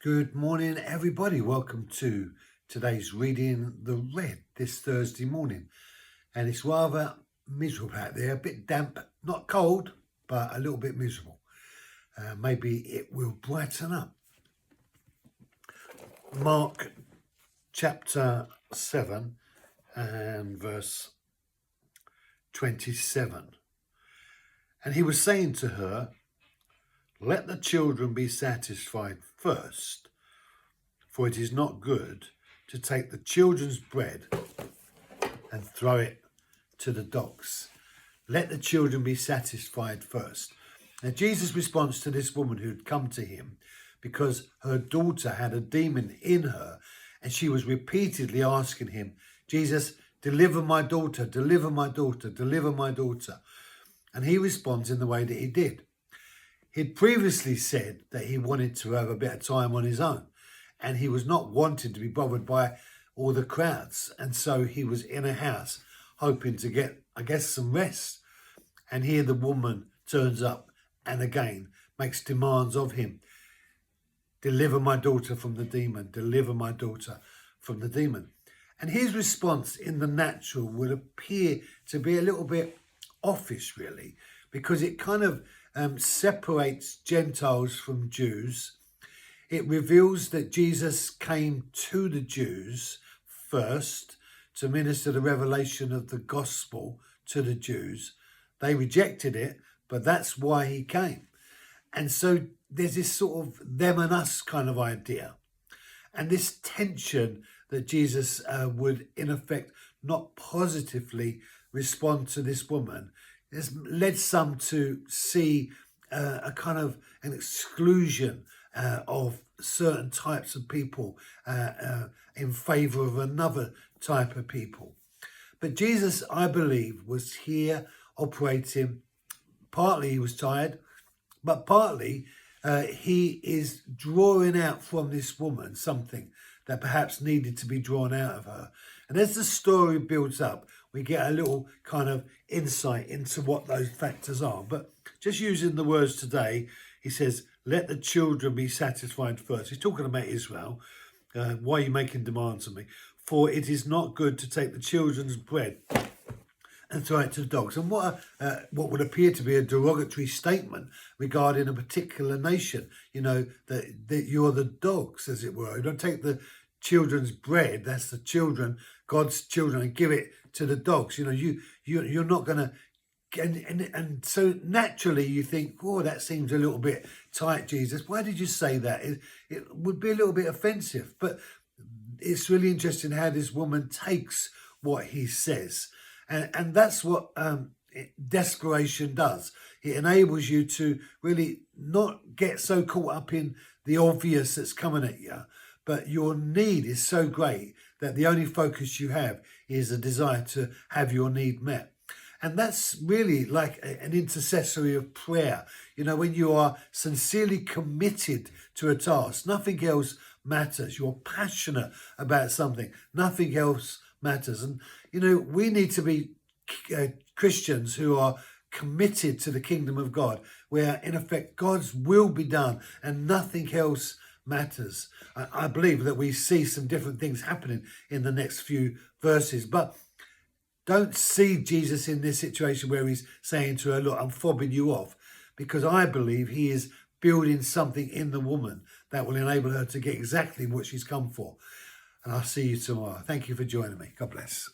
Good morning, everybody. Welcome to today's reading the Red this Thursday morning. And it's rather miserable out there, a bit damp, not cold, but a little bit miserable. Maybe it will brighten up. Mark chapter 7 and verse 27. And he was saying to her, "Let the children be satisfied first, for it is not good to take the children's bread and throw it to the dogs." Let the children be satisfied first. Now, Jesus' response to this woman who had come to him because her daughter had a demon in her, and she was repeatedly asking him, "Jesus, deliver my daughter, deliver my daughter, deliver my daughter." And he responds in the way that he did. He'd previously said that he wanted to have a bit of time on his own, and he was not wanting to be bothered by all the crowds. And so he was in a house hoping to get, some rest. And here the woman turns up and again makes demands of him. Deliver my daughter from the demon, deliver my daughter from the demon. And his response in the natural would appear to be a little bit offish, really, because it kind of separates Gentiles from Jews. It reveals that Jesus came to the Jews first to minister the revelation of the gospel to the Jews. They rejected it, but that's why he came. And so there's this sort of them and us kind of idea. And this tension that Jesus would, in effect, not positively respond to this woman has led some to see a kind of an exclusion of certain types of people in favour of another type of people. But Jesus, I believe, was here operating. Partly he was tired, but partly he is drawing out from this woman something that perhaps needed to be drawn out of her. And as the story builds up, we get a little kind of insight into what those factors are. But just using the words today, he says, let the children be satisfied first. He's talking about Israel. Why are you making demands on me? For it is not good to take the children's bread and throw it to the dogs. And what would appear to be a derogatory statement regarding a particular nation, that you're the dogs, as it were. You don't take the children's bread, that's the children, God's children, and give it to the dogs. You're not going to. And so naturally you think, oh, that seems a little bit tight, Jesus. Why did you say that? It would be a little bit offensive. But it's really interesting how this woman takes what he says. And that's what desperation does. It enables you to really not get so caught up in the obvious that's coming at you, but your need is so great that the only focus you have is a desire to have your need met. And that's really like an intercessory of prayer. When you are sincerely committed to a task, nothing else matters. You're passionate about something, nothing else matters. And, we need to be Christians who are committed to the kingdom of God, where in effect God's will be done and nothing else matters. I believe that we see some different things happening in the next few verses, but don't see Jesus in this situation where he's saying to her, look, I'm fobbing you off, because I believe he is building something in the woman that will enable her to get exactly what she's come for. And I'll see you tomorrow. Thank you for joining me. God bless.